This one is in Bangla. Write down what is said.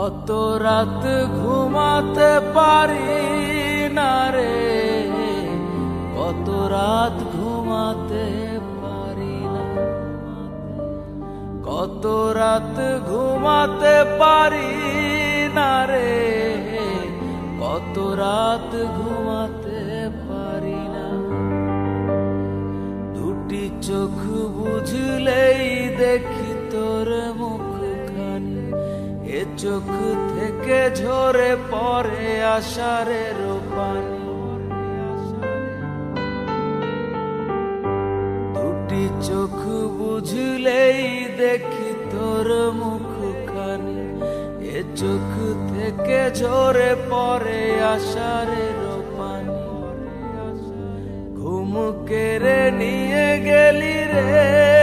কত রাত ঘুমাতে পারি না রে, কত রাত ঘুমাতে পারি না, কত রাত ঘুমাতে পারি না রে, কত রাত ঘুমাতে পারি না। দুটি চোখ বুঝলেই দেখি তোর মুখখানি, এ চোখ থেকে ঝরে পড়ে আষাঢ়ের পানি। দুটি চোখ বুঝলেই দেখি তোর মুখখানি, এ চোখ থেকে ঝরে পড়ে আষাঢ়ের পানি। ঘুম কেড়ে নিয়ে গেলি রে